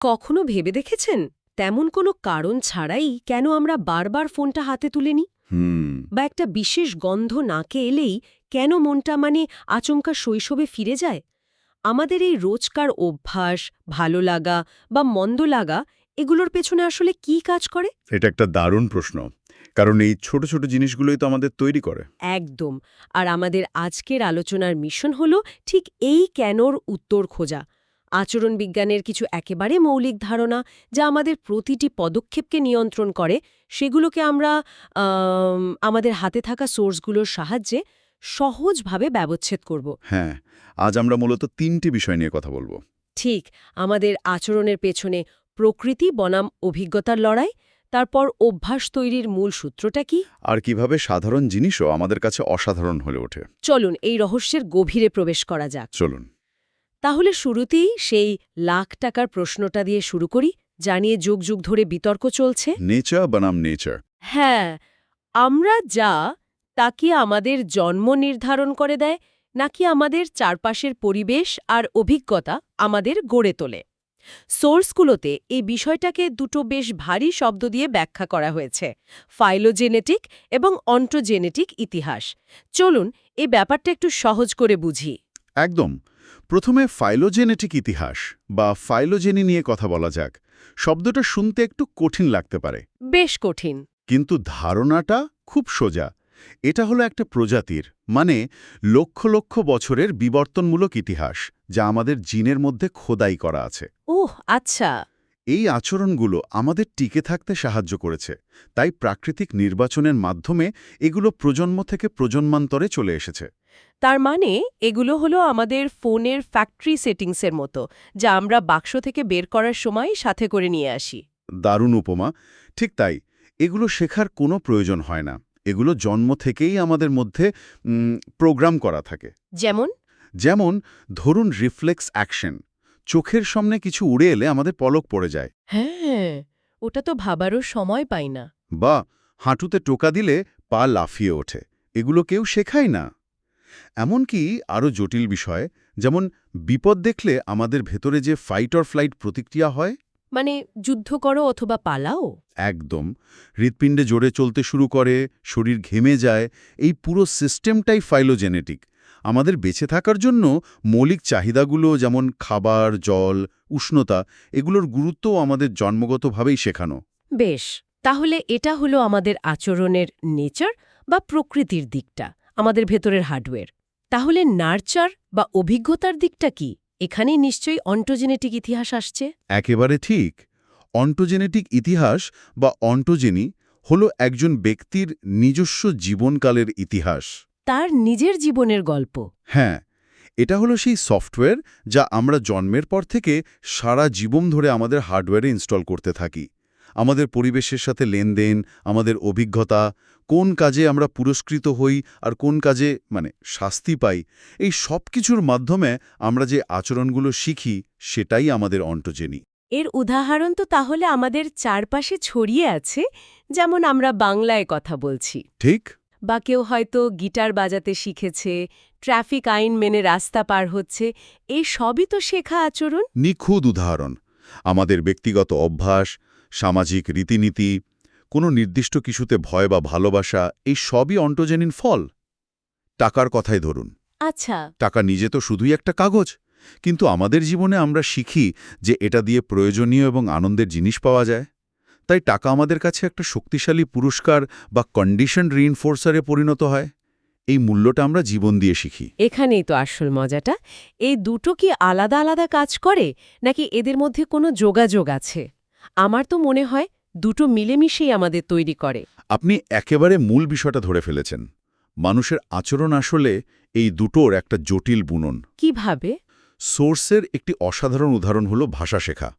কখনো ভেবে দেখেছেন তেমন কোনো কারণ ছাড়াই কেন আমরা বারবার ফোনটা হাতে তুলে নিই? হুম। বা একটা বিশেষ গন্ধ নাকে এলেই কেন মনটা আচমকা শৈশবে ফিরে যায়? আমাদের এই রোজকার অভ্যাস, ভালো লাগা বা মন্দ লাগা এগুলোর পেছনে আসলে কি কাজ করে? এটা একটা দারুণ প্রশ্ন, কারণ এই ছোট ছোট জিনিসগুলোই তো আমাদের তৈরি করে। একদম। আর আমাদের আজকের আলোচনার মিশন হলো ঠিক এই কেনর উত্তর খোঁজা। আচরণ বিজ্ঞানের কিছু একেবারে মৌলিক ধারণা যা আমাদের প্রতিটি পদক্ষেপকে নিয়ন্ত্রণ করে, সেগুলোকে আমরা আমাদের হাতে থাকা সোর্সগুলোর সাহায্যে সহজভাবে ব্যবচ্ছেদ করব। হ্যাঁ, আজ আমরা মূলত ৩টি বিষয় নিয়ে কথা বলবো। ঠিক, আমাদের আচরণের পেছনে প্রকৃতি বনাম অভিজ্ঞতার লড়াই, তারপর অভ্যাস তৈরির মূল সূত্রটা কি। আর কিভাবে সাধারণ জিনিসও আমাদের কাছে অসাধারণ হয়ে ওঠে। চলুন এই রহস্যের গভীরে প্রবেশ করা যাক। চলুন। তাহলে শুরুতেই সেই লাখ টাকার প্রশ্নটা দিয়ে শুরু করি, জানিয়ে যুগ যুগ ধরে বিতর্ক চলছে। নেচার বনাম নেচার। হ্যাঁ, আমরা যা তা কি আমাদের জন্ম নির্ধারণ করে দেয়, নাকি আমাদের চারপাশের পরিবেশ আর অভিজ্ঞতা আমাদের গড়ে তোলে? সোর্সগুলোতে এই বিষয়টাকে দুটো বেশ ভারী শব্দ দিয়ে ব্যাখ্যা করা হয়েছে, ফাইলোজেনেটিক এবং অন্টোজেনেটিক ইতিহাস। চলুন এই ব্যাপারটা একটু সহজ করে বুঝি। একদম। প্রথমে ফাইলোজেনেটিক ইতিহাস বা ফাইলোজেনি নিয়ে কথা বলা যাক। শব্দটা শুনতে একটু কঠিন লাগতে পারে, বেশ কঠিন। কিন্তু ধারণাটা খুব সোজা। এটা হলো একটা প্রজাতির, মানে লক্ষ লক্ষ বছরের বিবর্তনমূলক ইতিহাস, যা আমাদের জিনের মধ্যে খোদাই করা আছে। ওহ আচ্ছা। এই আচরণগুলো আমাদের টিকে থাকতে সাহায্য করেছে, তাই প্রাকৃতিক নির্বাচনের মাধ্যমে এগুলো প্রজন্ম থেকে প্রজন্মান্তরে চলে এসেছে। তার মানে এগুলো হলো আমাদের ফোনের ফ্যাক্টরি সেটিংসের মতো, যা আমরা বাক্স থেকে বের করার সময় সাথে করে নিয়ে আসি। দারুণ উপমা। ঠিক তাই, এগুলো শেখার কোনো প্রয়োজন হয় না। এগুলো জন্ম থেকেই আমাদের মধ্যে প্রোগ্রাম করা থাকে। যেমন? যেমন ধরুন রিফ্লেক্স অ্যাকশন। চোখের সামনে কিছু উড়ে এলে আমাদের পলক পড়ে যায়। হ্যাঁ, ওটা তো ভাবারও সময় পাই না। বা হাঁটুতে টোকা দিলে পা লাফিয়ে ওঠে। এগুলো কেউ শেখায় না। এমনকি আরও জটিল বিষয়, যেমন বিপদ দেখলে আমাদের ভেতরে যে ফাইট অর ফ্লাইট প্রতিক্রিয়া হয়। মানে যুদ্ধ করো অথবা পালাও? একদম। হৃৎপিণ্ডে জোরে চলতে শুরু করে, শরীর ঘেমে যায়। এই পুরো সিস্টেমটাই ফাইলোজেনেটিক। আমাদের বেঁচে থাকার জন্য মৌলিক চাহিদাগুলো, যেমন খাবার, জল, উষ্ণতা, এগুলোর গুরুত্বও আমাদের জন্মগতভাবেই শেখানো। বেশ, তাহলে এটা হলো আমাদের আচরণের নেচার বা প্রকৃতির দিকটা, আমাদের ভেতরের হার্ডওয়্যার। তাহলে নার্চার বা অভিজ্ঞতার দিকটা কি? এখানেই নিশ্চয়ই অন্টোজেনেটিক ইতিহাস আসছে। একেবারে ঠিক। অন্টোজেনেটিক ইতিহাস বা অন্টোজেনি হল একজন ব্যক্তির নিজস্ব জীবনকালের ইতিহাস। তার নিজের জীবনের গল্প। হ্যাঁ, এটা হলো সেই সফটওয়্যার যা আমরা জন্মের পর থেকে সারা জীবন ধরে আমাদের হার্ডওয়্যারে ইনস্টল করতে থাকি। আমাদের পরিবেশের সাথে লেনদেন, আমাদের অভিজ্ঞতা, কোন কাজে আমরা পুরস্কৃত হই আর কোন কাজে শাস্তি পাই, এই সব কিছুর মাধ্যমে আমরা যে আচরণগুলো শিখি, সেটাই আমাদের অন্টোজেনি। এর উদাহরণ তো তাহলে আমাদের চারপাশে ছড়িয়ে আছে, যেমন আমরা বাংলায় কথা বলছি, ঠিক। বা কেউ হয়তো গিটার বাজাতে শিখেছে, ট্রাফিক আইন মেনে রাস্তা পার হচ্ছে। এই সবই তো শেখা আচরণ। নিখুঁত উদাহরণ। আমাদের ব্যক্তিগত অভ্যাস, সামাজিক রীতিনীতি, কোনো নির্দিষ্ট কিছুতে ভয় বা ভালোবাসা, এই সবই অন্টোজেনির ফল। টাকার কথাই ধরুন। আচ্ছা। টাকা নিজে তো শুধুই একটা কাগজ, কিন্তু আমাদের জীবনে আমরা শিখি যে এটা দিয়ে প্রয়োজনীয় এবং আনন্দের জিনিস পাওয়া যায়। তাই টাকা আমাদের কাছে একটা শক্তিশালী পুরস্কার বা কন্ডিশন রিইনফোর্সারে পরিণত হয়। এই মূল্যটা আমরা জীবন দিয়ে শিখি। এখানেই তো আসল মজাটা। এই দুটো কি আলাদা আলাদা কাজ করে, নাকি এদের মধ্যে কোনো যোগাযোগ আছে? আমার তো মনে হয় দুটো মিলেমিশেই আমাদের তৈরি করে। আপনি একেবারে মূল বিষয়টা ধরে ফেলেছেন। মানুষের আচরণ আসলে এই দুটোর একটা জটিল বুনন। কিভাবে? সোর্সের একটি অসাধারণ উদাহরণ হলো ভাষা শেখা।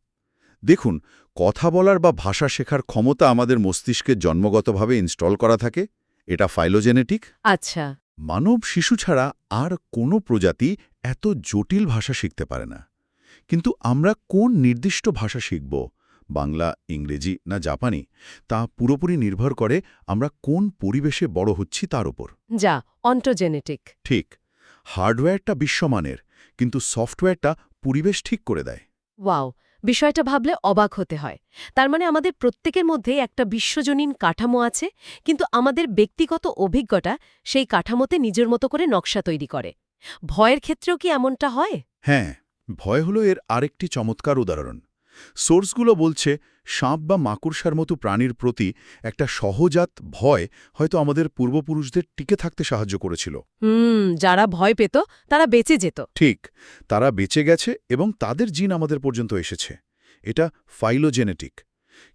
দেখুন, কথা বলার বা ভাষা শেখার ক্ষমতা আমাদের মস্তিষ্কে জন্মগতভাবে ইনস্টল করা থাকে। এটা ফাইলোজেনেটিক। আচ্ছা। মানব শিশু ছাড়া আর কোনো প্রজাতি এত জটিল ভাষা শিখতে পারে না। কিন্তু আমরা কোন নির্দিষ্ট ভাষা শিখব, বাংলা, ইংরেজি না জাপানি, তা পুরোপুরি নির্ভর করে আমরা কোন পরিবেশে বড় হচ্ছি তার উপর। যা অন্টোজেনেটিক। ঠিক। হার্ডওয়্যারটা বিশ্বমানের, কিন্তু সফটওয়্যারটা পরিবেশ ঠিক করে দেয়। ওয়াও, বিষয়টা ভাবলে অবাক হতে হয়। তার মানে আমাদের প্রত্যেকের মধ্যে একটা বিশ্বজনীন কাঠামো আছে, কিন্তু আমাদের ব্যক্তিগত অভিজ্ঞতা সেই কাঠামোতে নিজের মতো করে নকশা তৈরি করে। ভয়ের ক্ষেত্রেও কি এমনটা হয়? হ্যাঁ, ভয় হলো এর আরেকটি চমৎকার উদাহরণ। সোর্সগুলো বলছে সাপ বা মাকড়সার মতো প্রাণীর প্রতি একটা সহজাত ভয় হয়তো আমাদের পূর্বপুরুষদের টিকে থাকতে সাহায্য করেছিল। যারা ভয় পেত তারা বেঁচে যেত। ঠিক, তারা বেঁচে গেছে এবং তাদের জিন আমাদের পর্যন্ত এসেছে। এটা ফাইলোজেনেটিক।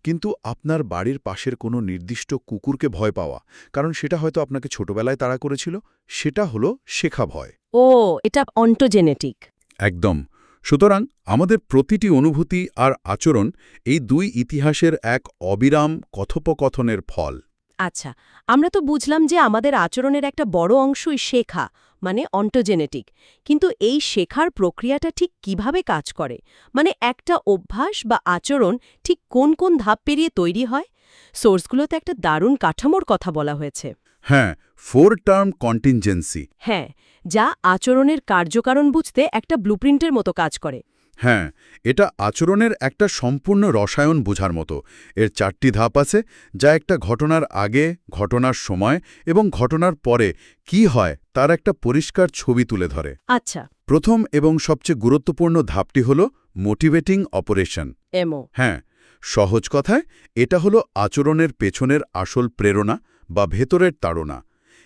কিন্তু আপনার বাড়ির পাশের কোনো নির্দিষ্ট কুকুরকে ভয় পাওয়া, কারণ সেটা হয়তো আপনাকে ছোটবেলায় তাড়া করেছিল, সেটা হলো শেখা ভয়। ও, এটা অন্টোজেনেটিক। একদম। সুতরাং আমাদের প্রতিটি অনুভূতি আর আচরণ এই দুই ইতিহাসের এক অবিরাম কথোপকথনের ফল। আচ্ছা, আমরা তো বুঝলাম যে আমাদের আচরণের একটা বড় অংশই শেখা, মানে অন্টোজেনেটিক। কিন্তু এই শেখার প্রক্রিয়াটা ঠিক কিভাবে কাজ করে? মানে একটা অভ্যাস বা আচরণ ঠিক কোন কোন ধাপ পেরিয়ে তৈরি হয়? সোর্সগুলোতে একটা দারুণ কাঠামোর কথা বলা হয়েছে। হ্যাঁ, 4 টার্ম কন্টিনজেন্সি। হ্যাঁ, যা আচরণের কার্যকারণ বুঝতে একটা ব্লুপ্রিন্টের মতো কাজ করে। হ্যাঁ, এটা আচরণের একটা সম্পূর্ণ রসায়ন বোঝার মতো। এর 4টি ধাপ আছে, যা একটা ঘটনার আগে, ঘটনার সময় এবং ঘটনার পরে কি হয় তার একটা পরিষ্কার ছবি তুলে ধরে। আচ্ছা। প্রথম এবং সবচেয়ে গুরুত্বপূর্ণ ধাপটি হল মোটিভেটিং অপারেশন। এমো। হ্যাঁ, সহজ কথায় এটা হলো আচরণের পেছনের আসল প্রেরণা বা ভেতরের তাড়না।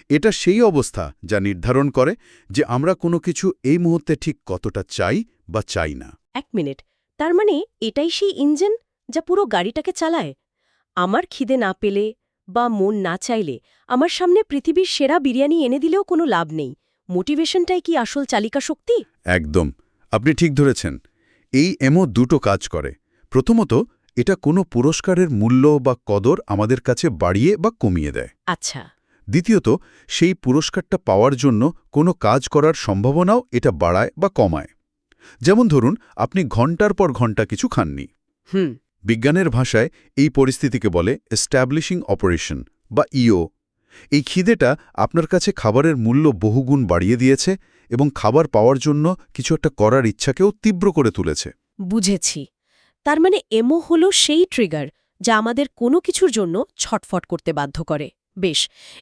এটা সেই অবস্থা যা নির্ধারণ করে যে আমরা কোনো কিছু এই মুহূর্তে ঠিক কতটা চাই বা চাই না। 1 মিনিট, তার মানে এটাই সেই ইঞ্জিন যা পুরো গাড়িটাকে চালায়? আমার খিদে না পেলে বা মন না চাইলে আমার সামনে পৃথিবীর সেরা বিরিয়ানি এনে দিলেও কোনো লাভ নেই। মোটিভেশনটাই কি আসল চালিকা শক্তি? একদম, আপনি ঠিক ধরেছেন। এই এমও দুটো কাজ করে। প্রথমত, এটা কোনো পুরস্কারের মূল্য বা কদর আমাদের কাছে বাড়িয়ে বা কমিয়ে দেয়। আচ্ছা। দ্বিতীয়ত, সেই পুরস্কারটা পাওয়ার জন্য কোনো কাজ করার সম্ভাবনাও এটা বাড়ায় বা কমায়। যেমন ধরুন, আপনি ঘন্টার পর ঘন্টা কিছু খাননি। হুম। বিজ্ঞানের ভাষায় এই পরিস্থিতিকে বলে এস্টাবলিশিং অপারেশন বা ইও। এই খিদেটা আপনার কাছে খাবারের মূল্য বহুগুণ বাড়িয়ে দিয়েছে এবং খাবার পাওয়ার জন্য কিছু একটা করার ইচ্ছাকেও তীব্র করে তুলেছে। বুঝেছি। তার মানে এমো হলো সেই ট্রিগার যা আমাদের কোনো কিছুর জন্য ছটফট করতে বাধ্য করে। বেশ,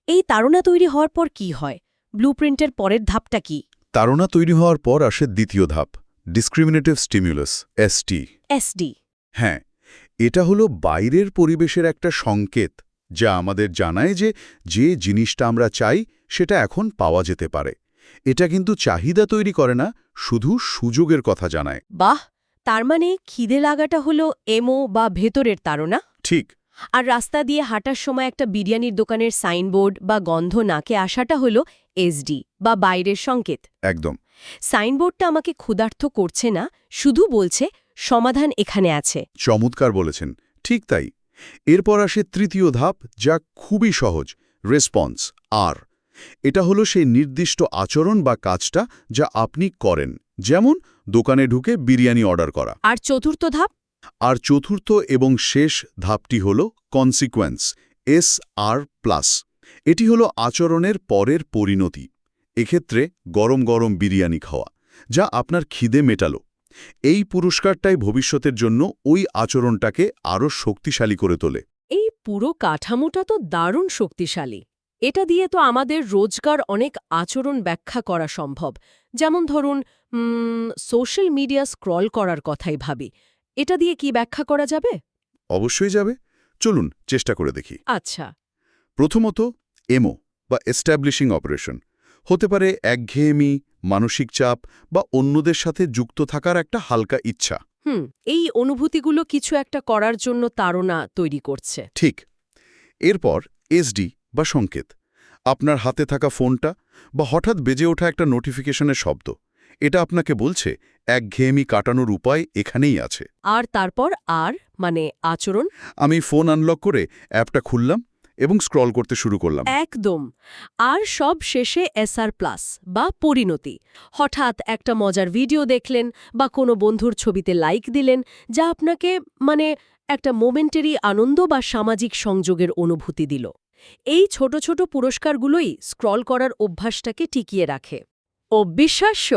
এই তাড়না তৈরি হওয়ার পর কি হয়? ব্লুপ্রিন্টের পরের ধাপটা কি? তাড়না তৈরি হওয়ার পর আসে দ্বিতীয় ধাপ, ডিসক্রিমিনেটিভ স্টিমুলাস, এসটি। এসডি। হ্যাঁ, এটা হলো বাইরের পরিবেশের একটা সংকেত যা আমাদের জানায় যে যে জিনিসটা আমরা চাই সেটা এখন পাওয়া যেতে পারে। এটা কিন্তু চাহিদা তৈরি করে না, শুধু সুযোগের কথা জানায়। বাহ! তার মানে খিদে লাগাটা হলো এমো বা ভেতরের তাড়না। ঠিক। আর রাস্তা দিয়ে হাঁটার সময় একটা বিরিয়ানির দোকানের সাইনবোর্ড বা গন্ধ নাকে আসাটা হলো এসডি বা বাইরের সংকেত। একদম। সাইনবোর্ডটা আমাকে ক্ষুধার্ত করছে না, শুধু বলছে সমাধান এখানে আছে। চমৎকার বলেছেন। ঠিক তাই। এরপর আসে তৃতীয় ধাপ, যা খুবই সহজ, রেসপন্স, আর। এটা হলো সেই নির্দিষ্ট আচরণ বা কাজটা যা আপনি করেন, যেমন দোকানে ঢুকে বিরিয়ানি অর্ডার করা। আর চতুর্থ ধাপ? আর চতুর্থ এবং শেষ ধাপটি হল কনসিকোয়েন্স, SR+। এটি হলো আচরণের পরের পরিণতি। এক্ষেত্রে গরম গরম বিরিয়ানি খাওয়া, যা আপনার খিদে মেটালো। এই পুরস্কারটাই ভবিষ্যতের জন্য ওই আচরণটাকে আরও শক্তিশালী করে তোলে। এই পুরো কাঠামোটা তো দারুণ শক্তিশালী। এটা দিয়ে তো আমাদের রোজকার অনেক আচরণ ব্যাখ্যা করা সম্ভব। যেমন ধরুন, সোশ্যাল মিডিয়া স্ক্রল করার কথাই ভাবি। এটা দিয়ে কি ব্যাখ্যা করা যাবে? অবশ্যই যাবে। চলুন চেষ্টা করে দেখি। আচ্ছা। প্রথমত, এমও বা এস্টাবলিশিং অপারেশন হতে পারে একঘেয়েমি, মানসিক চাপ বা অন্যদের সাথে যুক্ত থাকার একটা হালকা ইচ্ছা। এই অনুভূতিগুলো কিছু একটা করার জন্য তাড়না তৈরি করছে। ঠিক। এরপর এসডি বা সংকেত, আপনার হাতে থাকা ফোনটা বা হঠাৎ বেজে ওঠা একটা নোটিফিকেশনের শব্দ, এটা আপনাকে বলছে একঘেয়েমি কাটানোর উপায় এখানেই আছে। আর তারপর আর মানে আচরণ? আমি ফোন আনলক করে অ্যাপটা খুললাম এবং স্ক্রল করতে শুরু করলাম। একদম। আর সব শেষে SR+ বা পরিণতি। হঠাৎ একটা মজার ভিডিও দেখলেন বা কোনো বন্ধুর ছবিতে লাইক দিলেন, যা আপনাকে একটা মোমেন্টারি আনন্দ বা সামাজিক সংযোগের অনুভূতি দিল। এই ছোট ছোট পুরস্কারগুলোই স্ক্রল করার অভ্যাসটাকে টিকিয়ে রাখে। অবিশ্বাস্য!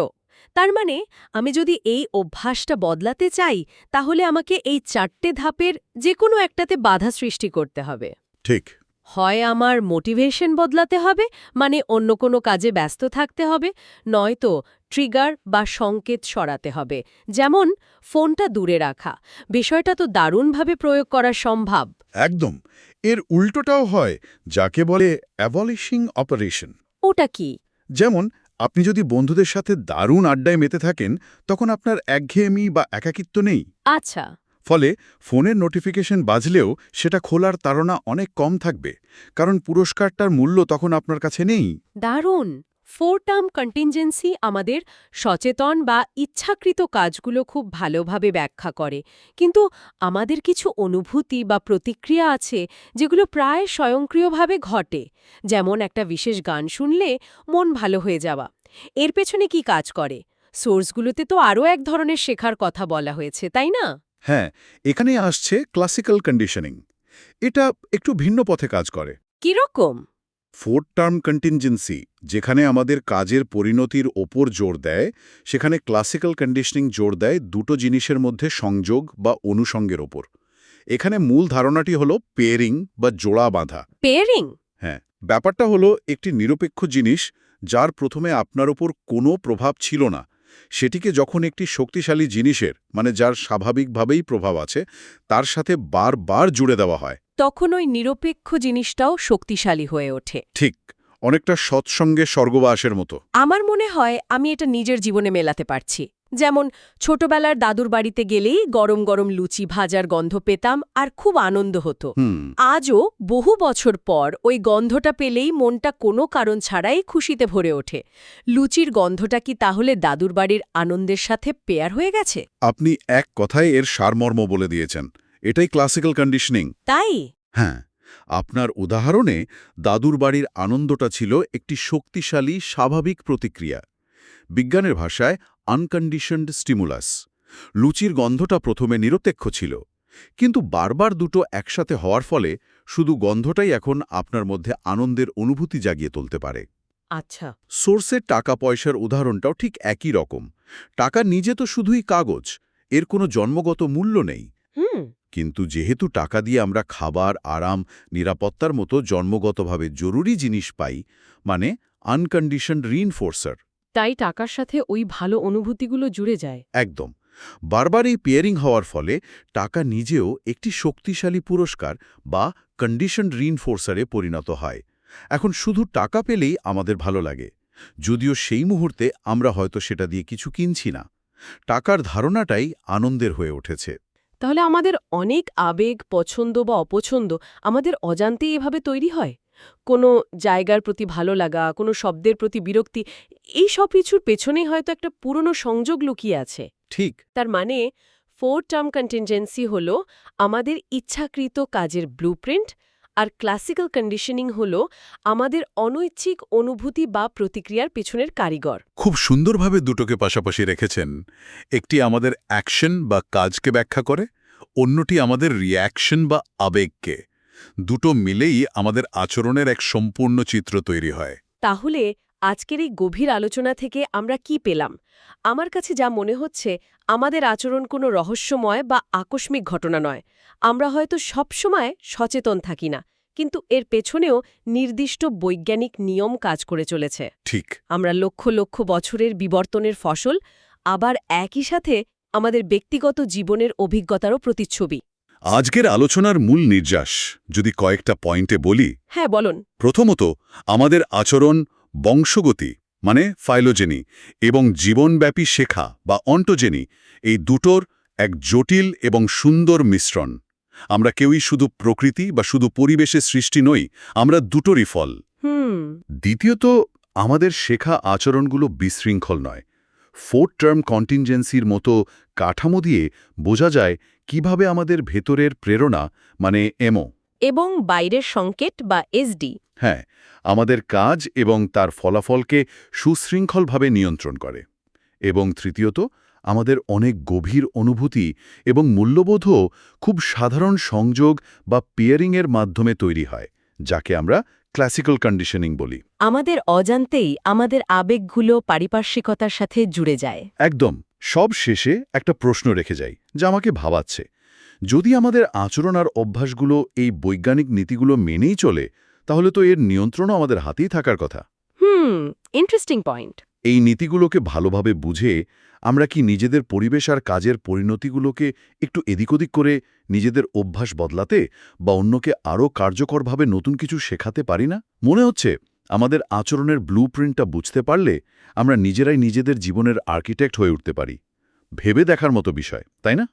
তার মানে আমি যদি এই অভ্যাসটা বদলাতে চাই তাহলে আমাকে এই 4টে ধাপের যে কোনো একটাতে বাধা সৃষ্টি করতে হবে। ঠিক। হয় আমার মোটিভেশন বদলাতে হবে, মানে অন্য কোনো কাজে ব্যস্ত থাকতে হবে, নয়তো ট্রিগার বা সংকেত সরাতে হবে, যেমন ফোনটা দূরে রাখা। বিষয়টা তো দারুণভাবে প্রয়োগ করা সম্ভব। একদম। এর উল্টোটাও হয়, যাকে বলে অ্যাবলিশিং অপারেশন। ওটা কি? যেমন আপনি যদি বন্ধুদের সাথে দারুণ আড্ডায় মেতে থাকেন, তখন আপনার একঘেয়েমি বা একাকিত্ব নেই। আচ্ছা। ফলে ফোনের নোটিফিকেশন বাজলেও সেটা খোলার তাড়না অনেক কম থাকবে, কারণ পুরস্কারটার মূল্য তখন আপনার কাছে নেই। দারুণ। 4 টার্ম কন্টিনজেন্সি আমাদের সচেতন বা ইচ্ছাকৃত কাজগুলো খুব ভালোভাবে ব্যাখ্যা করে, কিন্তু আমাদের কিছু অনুভূতি বা প্রতিক্রিয়া আছে যেগুলো প্রায় স্বয়ংক্রিয়ভাবে ঘটে, যেমন একটা বিশেষ গান শুনলে মন ভালো হয়ে যাওয়া। এর পেছনে কি কাজ করে? সোর্সগুলোতে তো আরও এক ধরনের শেখার কথা বলা হয়েছে, তাই না? হ্যাঁ, এখানে আসছে ক্লাসিক্যাল কন্ডিশনিং। এটা একটু ভিন্ন পথে কাজ করে। কিরকম? 4 টার্ম কন্টিনজেন্সি যেখানে আমাদের কাজের পরিণতির ওপর জোর দেয়, সেখানে ক্লাসিক্যাল কন্ডিশনিং জোর দেয় দুটো জিনিসের মধ্যে সংযোগ বা অনুষঙ্গের ওপর। এখানে মূল ধারণাটি হলো পেয়ারিং বা জোড়া বাঁধা। পেয়ারিং? হ্যাঁ, ব্যাপারটা হলো একটি নিরপেক্ষ জিনিস যার প্রথমে আপনার ওপর কোনো প্রভাব ছিল না, সেটিকে যখন একটি শক্তিশালী জিনিসের, মানে যার স্বাভাবিকভাবেই প্রভাব আছে, তার সাথে বারবার জুড়ে দেওয়া হয়। তখন ওই নিরপেক্ষ জিনিসটাও শক্তিশালী হয়ে ওঠে। ঠিক, অনেকটা সৎসঙ্গে স্বর্গবাসের মতো। আমার মনে হয় আমি এটা নিজের জীবনে মেলাতে পারছি। যেমন ছোটবেলার দাদুর বাড়িতে গেলেই গরম গরম লুচি ভাজার গন্ধ পেতাম আর খুব আনন্দ হতো। আজও বহু বছর পর ওই গন্ধটা পেলেই মনটা কোনো কারণ ছাড়াই খুশিতে ভরে ওঠে। লুচির গন্ধটা কি তাহলে দাদুর বাড়ির আনন্দের সাথে পেয়ার হয়ে গেছে? আপনি এক কথায় এর সারমর্ম বলে দিয়েছেন। এটাই ক্লাসিক্যাল কন্ডিশনিং। তাই? হ্যাঁ, আপনার উদাহরণে দাদুর বাড়ির আনন্দটা ছিল একটি শক্তিশালী স্বাভাবিক প্রতিক্রিয়া। বিজ্ঞানের ভাষায় আনকন্ডিশনড স্টিমুলাস। লুচির গন্ধটা প্রথমে নিরপেক্ষ ছিল, কিন্তু বারবার দুটো একসাথে হওয়ার ফলে শুধু গন্ধটাই এখন আপনার মধ্যে আনন্দের অনুভূতি জাগিয়ে তুলতে পারে। আচ্ছা। সোর্সের টাকা পয়সার উদাহরণটাও ঠিক একই রকম। টাকা নিজে তো শুধুই কাগজ, এর কোনো জন্মগত মূল্য নেই। কিন্তু যেহেতু টাকা দিয়ে আমরা খাবার, আরাম, নিরাপত্তার মতো জন্মগতভাবে জরুরি জিনিস পাই, মানে আনকন্ডিশনড রিইনফোর্সার। তাই টাকার সাথে ওই ভালো অনুভূতিগুলো জুড়ে যায়। একদম। বারবার এই পেয়ারিং হওয়ার ফলে টাকা নিজেও একটি শক্তিশালী পুরস্কার বা কন্ডিশনড রিইনফোর্সারে পরিণত হয়। এখন শুধু টাকা পেলেই আমাদের ভালো লাগে, যদিও সেই মুহূর্তে আমরা হয়তো সেটা দিয়ে কিছু কিনছি না। টাকার ধারণাটাই আনন্দের হয়ে উঠেছে। তাহলে আমাদের অনেক আবেগ, পছন্দ বা অপছন্দ আমাদের অজান্তেই এভাবে তৈরি হয়। কোনো জায়গার প্রতি ভালো লাগা, কোনো শব্দের প্রতি বিরক্তি, এই সব কিছুর পেছনেই হয়তো একটা পুরনো সংযোগ লুকিয়ে আছে। ঠিক। তার মানে 4 টার্ম কন্টিনজেন্সি হল আমাদের ইচ্ছাকৃত কাজের ব্লুপ্রিন্ট, আর ক্লাসিক্যাল কন্ডিশনিং হল আমাদের অনৈচ্ছিক অনুভূতি বা প্রতিক্রিয়ার পেছনের কারিগর। খুব সুন্দরভাবে দুটোকে পাশাপাশি রেখেছেন। একটি আমাদের অ্যাকশন বা কাজকে ব্যাখ্যা করে, অন্যটি আমাদের রিঅ্যাকশন বা আবেগকে। দুটো মিলেই আমাদের আচরণের এক সম্পূর্ণ চিত্র তৈরি হয়। তাহলে আজকের এই গভীর আলোচনা থেকে আমরা কি পেলাম? আমার কাছে যা মনে হচ্ছে, আমাদের আচরণ কোনো রহস্যময় বা আকস্মিক ঘটনা নয়। আমরা হয়তো সবসময় সচেতন থাকি না, কিন্তু এর পেছনেও নির্দিষ্ট বৈজ্ঞানিক নিয়ম কাজ করে চলেছে। ঠিক। আমরা লক্ষ লক্ষ বছরের বিবর্তনের ফসল, আবার একই সাথে আমাদের ব্যক্তিগত জীবনের অভিজ্ঞতারও প্রতিচ্ছবি। আজকের আলোচনার মূল নির্যাস যদি কয়েকটা পয়েন্টে বলি। হ্যাঁ, বলুন। প্রথমত, আমাদের আচরণ বংশগতি, মানে ফাইলোজেনি, এবং জীবনব্যাপী শেখা বা অন্টোজেনি, এই দুটোর এক জটিল এবং সুন্দর মিশ্রণ। আমরা কেউই শুধু প্রকৃতি বা শুধু পরিবেশের সৃষ্টি নই, আমরা দুটোরই ফল। দ্বিতীয়ত, আমাদের শেখা আচরণগুলো বিশৃঙ্খল নয়। 4 টার্ম কন্টিনজেন্সির মতো কাঠামো দিয়ে বোঝা যায় কিভাবে আমাদের ভেতরের প্রেরণা, মানে এমও, এবং বাইরের সংকেত বা এসডি, হ্যাঁ, আমাদের কাজ এবং তার ফলাফলকে সুশৃঙ্খলভাবে নিয়ন্ত্রণ করে। এবং তৃতীয়ত, আমাদের অনেক গভীর অনুভূতি এবং মূল্যবোধও খুব সাধারণ সংযোগ বা পেয়ারিংয়ের মাধ্যমে তৈরি হয়, যাকে আমরা ক্লাসিক্যাল কন্ডিশনিং বলি। আমাদের অজান্তেই আমাদের আবেগগুলো পারিপার্শ্বিকতার সাথে জুড়ে যায়। একদম। সব শেষে একটা প্রশ্ন রেখে যাই, যা আমাকে ভাবাচ্ছে। যদি আমাদের আচরণ আর অভ্যাসগুলো এই বৈজ্ঞানিক নীতিগুলো মেনেই চলে, তাহলে তো এর নিয়ন্ত্রণও আমাদের হাতেই থাকার কথা। Interesting point. এই নীতিগুলোকে ভালোভাবে বুঝে আমরা কি নিজেদের পরিবেশ আর কাজের পরিণতিগুলোকে একটু এদিক ওদিক করে নিজেদের অভ্যাস বদলাতে বা অন্যকে আরও কার্যকরভাবে নতুন কিছু শেখাতে পারি না? মনে হচ্ছে আমাদের আচরণের ব্লুপ্রিন্টটা বুঝতে পারলে আমরা নিজেরাই নিজেদের জীবনের আর্কিটেক্ট হয়ে উঠতে পারি। ভেবে দেখার মতো বিষয়, তাই না?